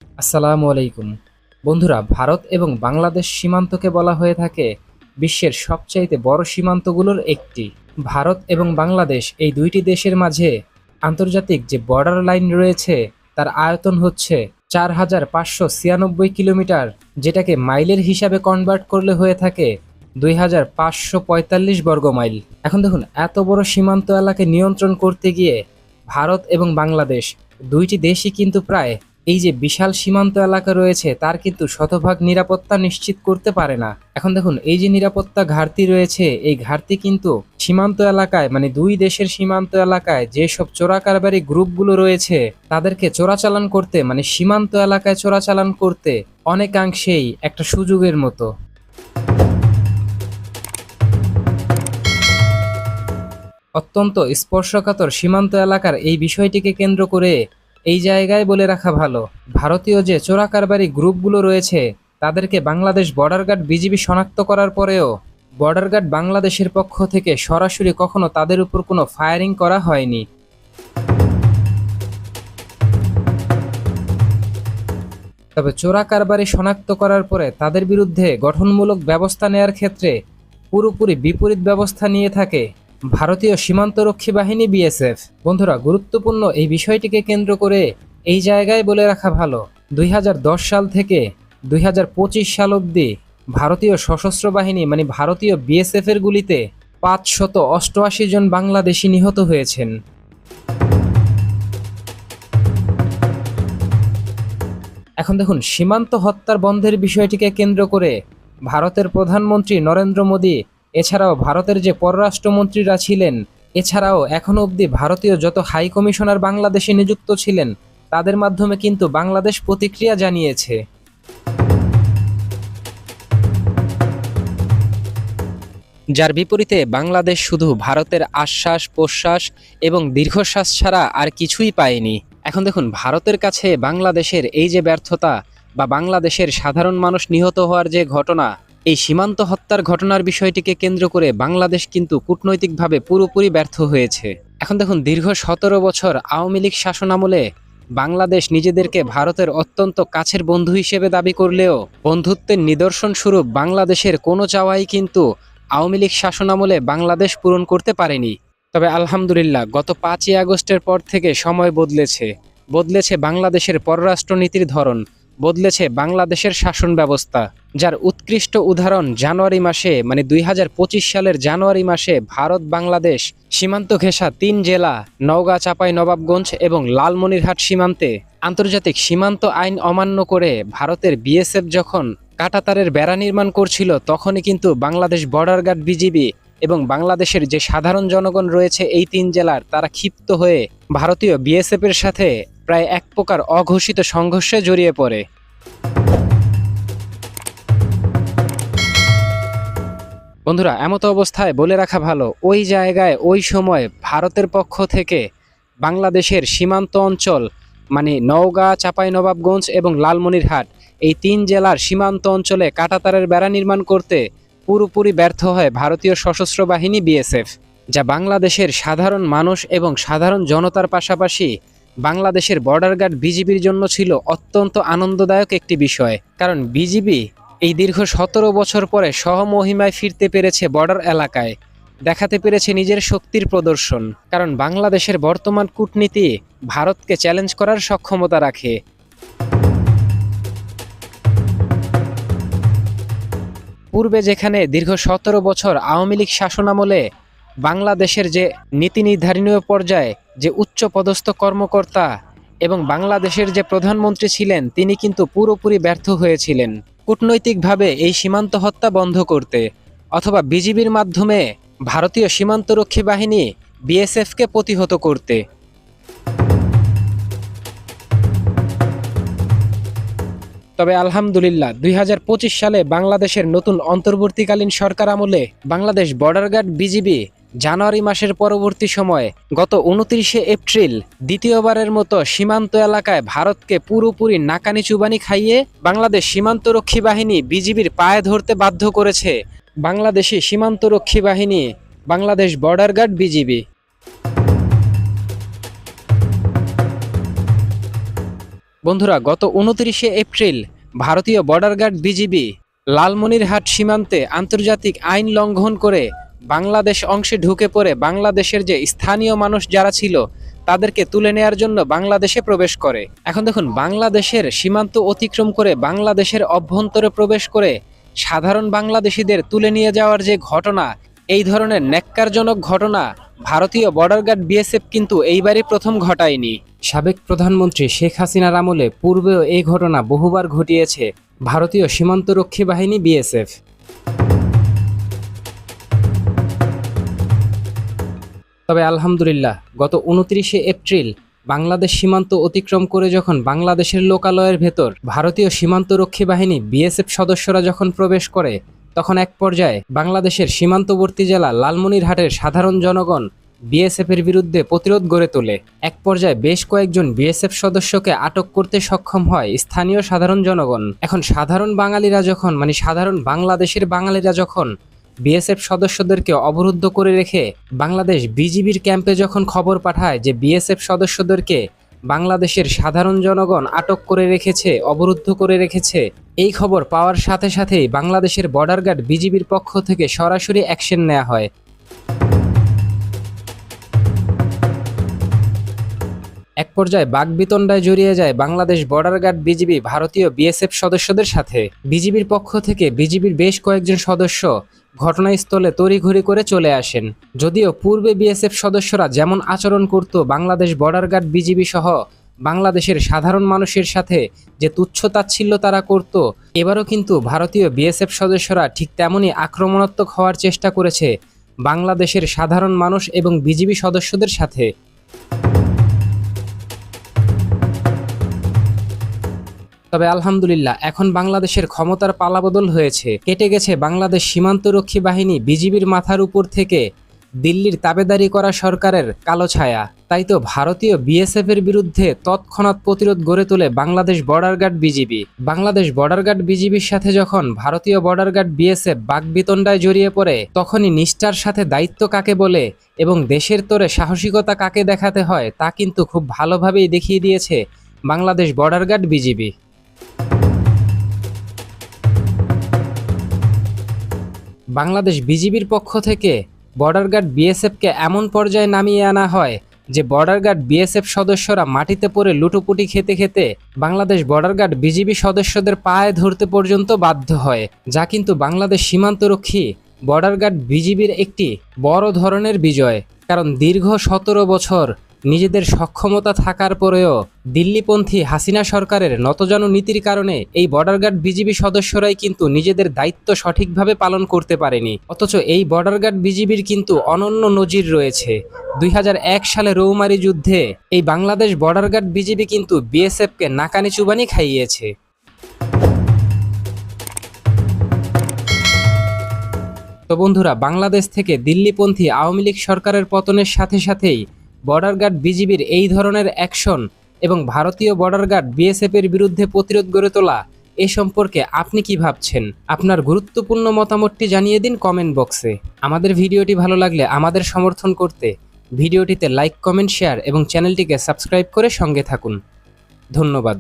আসসালামু আলাইকুম। বন্ধুরা, ভারত এবং বাংলাদেশ সীমান্তকে বলা হয়ে থাকে বিশ্বের সবচাইতে বড় সীমান্তগুলোর একটি। ভারত এবং বাংলাদেশ এই দুইটি দেশের মাঝে আন্তর্জাতিক যে বর্ডার লাইন রয়েছে তার আয়তন হচ্ছে ৪,৫৯৬ কিলোমিটার, যেটাকে মাইলের হিসাবে কনভার্ট করলে হয়ে থাকে ২,৫৪৫ বর্গ মাইল। এখন দেখুন, এত বড় সীমান্ত এলাকা নিয়ন্ত্রণ করতে গিয়ে ভারত এবং বাংলাদেশ দুইটি দেশই কিন্তু প্রায় এই যে বিশাল সীমান্ত এলাকা রয়েছে তার কিন্তু শতভাগ নিরাপত্তা নিশ্চিত করতে পারে না। এখন দেখুন, এই যে নিরাপত্তা ঘাটতি রয়েছে, এই ঘাটতি কিন্তু সীমান্ত এলাকায় মানে দুই দেশের সীমান্ত এলাকায় যেসব চোরাকারবারি গ্রুপগুলো রয়েছে তাদেরকে চোরাচালান করতে মানে সীমান্ত এলাকায় চোরাচালান করতে অনেকাংশেই একটা সুযোগের মতো। অত্যন্ত স্পর্শকাতর সীমান্ত এলাকার এই বিষয়টিকে কেন্দ্র করে এই জায়গায় বলে রাখা ভালো, ভারতীয় যে চোরাকারবারি গ্রুপগুলো রয়েছে তাদেরকে বাংলাদেশ বর্ডার গার্ড বিজিবি শনাক্ত করার পরেও বর্ডার গার্ড বাংলাদেশের পক্ষ থেকে সরাসরি কখনো তাদের উপর কোনো ফায়ারিং করা হয়নি। তবে চোরাকারবারি শনাক্ত করার পরে তাদের বিরুদ্ধে গঠনমূলক ব্যবস্থা নেয়ার ক্ষেত্রে পুরোপুরি বিপরীত ব্যবস্থা নিয়ে থাকে ভারতীয় সীমান্তরক্ষী বাহিনী বিএসএফ। বন্ধুরা, গুরুত্বপূর্ণ এই বিষয়টিকে কেন্দ্র করে এই জায়গায় বলে রাখা ভালো, ২০১০ সাল থেকে ২০২৫ সাল অবধি ভারতীয় সশস্ত্র বাহিনী মানে ভারতীয় বিএসএফ এর গুলিতে ৫৮৮ জন বাংলাদেশি নিহত হয়েছেন। এখন দেখুন, সীমান্ত হত্যার বন্ধের বিষয়টিকে কেন্দ্র করে ভারতের প্রধানমন্ত্রী নরেন্দ্র মোদী, এছাড়াও ভারতের যে পররাষ্ট্রমন্ত্রীরা ছিলেন, এছাড়াও এখনো অবধি ভারতীয় যত হাই কমিশনার বাংলাদেশে নিযুক্ত ছিলেন তাদের মাধ্যমে কিন্তু বাংলাদেশ প্রতিক্রিয়া জানিয়েছে। যার বিপরীতে বাংলাদেশ শুধু ভারতের আশ্বাস প্রশ্বাস এবং দীর্ঘশ্বাস ছাড়া আর কিছুই পায়নি। এখন দেখুন, ভারতের কাছে বাংলাদেশের এই যে ব্যর্থতা বা বাংলাদেশের সাধারণ মানুষ নিহত হওয়ার যে ঘটনা, এই সীমান্ত হত্যার ঘটনার বিষয়টিকে কেন্দ্র করে বাংলাদেশ কিন্তু কূটনৈতিকভাবে পুরোপুরি ব্যর্থ হয়েছে। এখন দেখুন, দীর্ঘ ১৭ বছর আওয়ামী লীগ শাসনামলে বাংলাদেশ নিজেদেরকে ভারতের অত্যন্ত কাছের বন্ধু হিসেবে দাবি করলেও বন্ধুত্বের নিদর্শন স্বরূপ বাংলাদেশের কোনো চাওয়াই কিন্তু আওয়ামী লীগ শাসনামলে বাংলাদেশ পূরণ করতে পারেনি। তবে আলহামদুলিল্লাহ, গত ৫ই আগস্টের পর থেকে সময় বদলেছে বাংলাদেশের পররাষ্ট্রনীতির ধরন, বদলেছে বাংলাদেশের শাসন ব্যবস্থা, যার উৎকৃষ্ট উদাহরণ জানুয়ারি মাসে মানে ২০২৫ সালের জানুয়ারি মাসে ভারত বাংলাদেশ সীমান্ত ঘেঁষা ৩ জেলা নওগাঁ, চাঁপাইনবাবগঞ্জ এবং লালমনিরহাট সীমান্তে আন্তর্জাতিক সীমান্ত আইন অমান্য করে ভারতের বিএসএফ যখন কাঁটাতারের বেড়া নির্মাণ করছিল, তখনই কিন্তু বাংলাদেশ বর্ডার গার্ড বিজিবি এবং বাংলাদেশের যে সাধারণ জনগণ রয়েছে এই ৩ জেলার, তারা ক্ষিপ্ত হয়ে ভারতীয় বিএসএফ এর সাথে প্রায় এক প্রকার অঘোষিত সংঘর্ষে জড়িয়ে পড়ে। বন্ধুরা, এমত অবস্থায় বলে রাখা ভালো, ওই জায়গায় ওই সময় ভারতের পক্ষ থেকে বাংলাদেশের সীমান্ত অঞ্চল মানে নওগাঁ, চাঁপাইনবাবগঞ্জ এবং লালমনিরহাট এই ৩ জেলার সীমান্ত অঞ্চলে কাঁটাতারের বেড়া নির্মাণ করতে পুরোপুরি ব্যর্থ হয় ভারতীয় সশস্ত্র বাহিনী বিএসএফ, যা বাংলাদেশের সাধারণ মানুষ এবং সাধারণ জনতার পাশাপাশি বাংলাদেশের বর্ডার গার্ড বিজিবির জন্য ছিল অত্যন্ত আনন্দদায়ক একটি বিষয়। কারণ বিজিবি এই দীর্ঘ ১৭ বছর পরে সহমহিমায় ফিরতে পেরেছে বর্ডার এলাকায়, দেখাতে পেরেছে নিজের শক্তির প্রদর্শন। কারণ বাংলাদেশের বর্তমান কূটনীতি ভারতকে চ্যালেঞ্জ করার সক্ষমতা রাখে। পূর্বে যেখানে দীর্ঘ ১৭ বছর আওয়ামী লীগ শাসনামলে বাংলাদেশের যে নীতি নির্ধারণীয় পর্যায়ে যে উচ্চ পদস্থ কর্মকর্তা এবং বাংলাদেশের যে প্রধানমন্ত্রী ছিলেন, তিনি কিন্তু পুরোপুরি ব্যর্থ হয়েছিলেন কূটনৈতিকভাবে এই সীমান্ত হত্যা বন্ধ করতে অথবা বিজিবির মাধ্যমে ভারতীয় সীমান্তরক্ষী বাহিনী বিএসএফকে প্রতিহত করতে। তবে আলহামদুলিল্লাহ, ২০২৫ সালে বাংলাদেশের নতুন অন্তর্বর্তীকালীন সরকার আমলে বাংলাদেশ বর্ডার গার্ড বিজিবি জানুয়ারি মাসের পরবর্তী সময়ে গত ২৯শে এপ্রিল দ্বিতীয়বারের মতো সীমান্ত এলাকায় ভারতকে পুরোপুরি নাকানি চুবানি খাইয়ে বাংলাদেশ সীমান্তরক্ষী বাহিনী বিজিবির পায়ে ধরতে বাধ্য করেছে বাংলাদেশি সীমান্তরক্ষী বাহিনী বাংলাদেশ বর্ডার গার্ড বিজিবি। বন্ধুরা, গত 29শে এপ্রিল ভারতীয় বর্ডার গার্ড বিজিবি লালমনিরহাট সীমান্তে আন্তর্জাতিক আইন লঙ্ঘন করে বাংলাদেশ অংশে ঢুকে পড়ে বাংলাদেশের যে স্থানীয় মানুষ যারা ছিল তাদেরকে তুলে নেয়ার জন্য বাংলাদেশে প্রবেশ করে। এখন দেখুন, বাংলাদেশের সীমান্ত অতিক্রম করে বাংলাদেশের অভ্যন্তরে প্রবেশ করে সাধারণ বাংলাদেশিদের তুলে নিয়ে যাওয়ার যে ঘটনা, এই ধরনের ন্যাক্কারজনক ঘটনা ভারতীয় বর্ডার গার্ড বিএসএফ কিন্তু এইবারই প্রথম ঘটায়নি। সাবেক প্রধানমন্ত্রী শেখ হাসিনার আমলে পূর্বেও এই ঘটনা বহুবার ঘটিয়েছে ভারতীয় সীমান্তরক্ষী বাহিনী বিএসএফ। তবে আলহামদুলিল্লাহ, গত 29শে এপ্রিল বাংলাদেশ সীমান্ত অতিক্রম করে যখন বাংলাদেশের লোকালয়ের ভেতর ভারতীয় সীমান্তরক্ষী বাহিনী বিএসএফ সদস্যরা যখন প্রবেশ করে, তখন এক পর্যায়ে বাংলাদেশের সীমান্তবর্তী জেলা লালমনিরহাটের সাধারণ জনগণ বিএসএফের বিরুদ্ধে প্রতিরোধ গড়ে তোলে। এক পর্যায়ে বেশ কয়েকজন বিএসএফ সদস্যকে আটক করতে সক্ষম হয় স্থানীয় সাধারণ জনগণ। এখন সাধারণ বাঙালিরা যখন সাধারণ বাংলাদেশের বাঙালিরা যখন বিএসএফ সদস্যদেরকে অবরুদ্ধ করে রেখে বাংলাদেশ বিজিবির ক্যাম্পে যখন খবর পাঠায় যে বিএসএফ সদস্যদেরকে বাংলাদেশের সাধারণ জনগণ আটক করে রেখেছে, অবরুদ্ধ করে রেখেছে, এই খবর পাওয়ার সাথে সাথেই বাংলাদেশের বর্ডার গার্ড বিজিবির পক্ষ থেকে সরাসরি অ্যাকশন নেওয়া হয়। এক পর্যায়ে বাকবিতণ্ডায় জড়িয়ে যায় বাংলাদেশ বর্ডার গার্ড বিজিবি ভারতীয় বিএসএফ সদস্যদের সাথে। বিজিবির পক্ষ থেকে বিজিবির বেশ কয়েকজন সদস্য ঘটনাস্থলে তড়িঘড়ি করে চলে আসেন। যদিও পূর্বে বিএসএফ সদস্যরা যেমন আচরণ করত বাংলাদেশ বর্ডার গার্ড বিজিবি সহ বাংলাদেশের সাধারণ মানুষের সাথে যে তুচ্ছ-তাচ্ছিল্য তারা করত, এবারও কিন্তু ভারতীয় বিএসএফ সদস্যরা ঠিক তেমনই আক্রমণাত্মক হওয়ার চেষ্টা করেছে বাংলাদেশের সাধারণ মানুষ এবং বিজিবি সদস্যদের সাথে। তবে আলহামদুলিল্লাহ, এখন বাংলাদেশের ক্ষমতার পালাবদল হয়েছে। কেটে গেছে বাংলাদেশ সীমান্তরক্ষী বাহিনী বিজিবির মাথার উপর থেকে দিল্লির তাবেদারি করা সরকারের কালো ছায়া। তাই তো ভারতীয় বিএসএফ এর বিরুদ্ধে তৎক্ষণাৎ প্রতিরোধ গড়ে তোলে Bangladesh border guard BGB. Bangladesh border guard বিজিবির সাথে যখন ভারতীয় বর্ডার গার্ড বিএসএফ বাকবিতণ্ডায় জড়িয়ে পড়ে, তখনই নিষ্ঠার সাথে দায়িত্ব কাকে বলে এবং দেশের তোরে সাহসিকতা কাকে দেখাতে হয় তা কিন্তু খুব ভালোভাবেই দেখিয়ে দিয়েছে Bangladesh border guard BGB. Bangladesh বিজিবির পক্ষ থেকে বর্ডার গার্ড বিএসএফকে এমন পর্যায়ে নামিয়ে আনা হয় যে বর্ডার গার্ড বিএসএফ সদস্যরা মাটিতে পড়ে লুটোপুটি খেতে খেতে বাংলাদেশ বর্ডার গার্ড বিজিবি সদস্যদের পায়ে ধরতে পর্যন্ত বাধ্য হয়, যা কিন্তু বাংলাদেশ সীমান্তরক্ষী বর্ডার গার্ড বিজিবির একটি বড় ধরনের বিজয়। কারণ দীর্ঘ 17 বছর নিজেদের সক্ষমতা থাকার পরেও দিল্লিপন্থী হাসিনা সরকারের নতজানু নীতির কারণে এই বর্ডার গার্ড বিজিবি সদস্যরাই কিন্তু নিজেদের দায়িত্ব সঠিকভাবে পালন করতে পারেনি। অথচ এই বর্ডার গার্ড বিজিবির কিন্তু অনন্য নজির রয়েছে। 2001 সালে রৌমারী যুদ্ধে এই বাংলাদেশ বর্ডার গার্ড বিজিবি কিন্তু বিএসএফকে নাকানি চুবানি খাইয়েছে। তো বন্ধুরা, বাংলাদেশ থেকে দিল্লিপন্থী আওয়ামী লীগ সরকারের পতনের সাথে সাথেই বর্ডার গার্ড বিজিবির এই ধরনের অ্যাকশন এবং ভারতীয় বর্ডার গার্ড বিএসএফ এর বিরুদ্ধে প্রতিরোধ গড়ে তোলা, এ সম্পর্কে আপনি কি ভাবছেন? আপনার গুরুত্বপূর্ণ মতামতটি জানিয়ে দিন কমেন্ট বক্সে। আমাদের ভিডিওটি ভালো লাগলে আমাদের সমর্থন করতে ভিডিওটিতে লাইক, কমেন্ট, শেয়ার এবং চ্যানেলটিকে সাবস্ক্রাইব করে সঙ্গে থাকুন। ধন্যবাদ।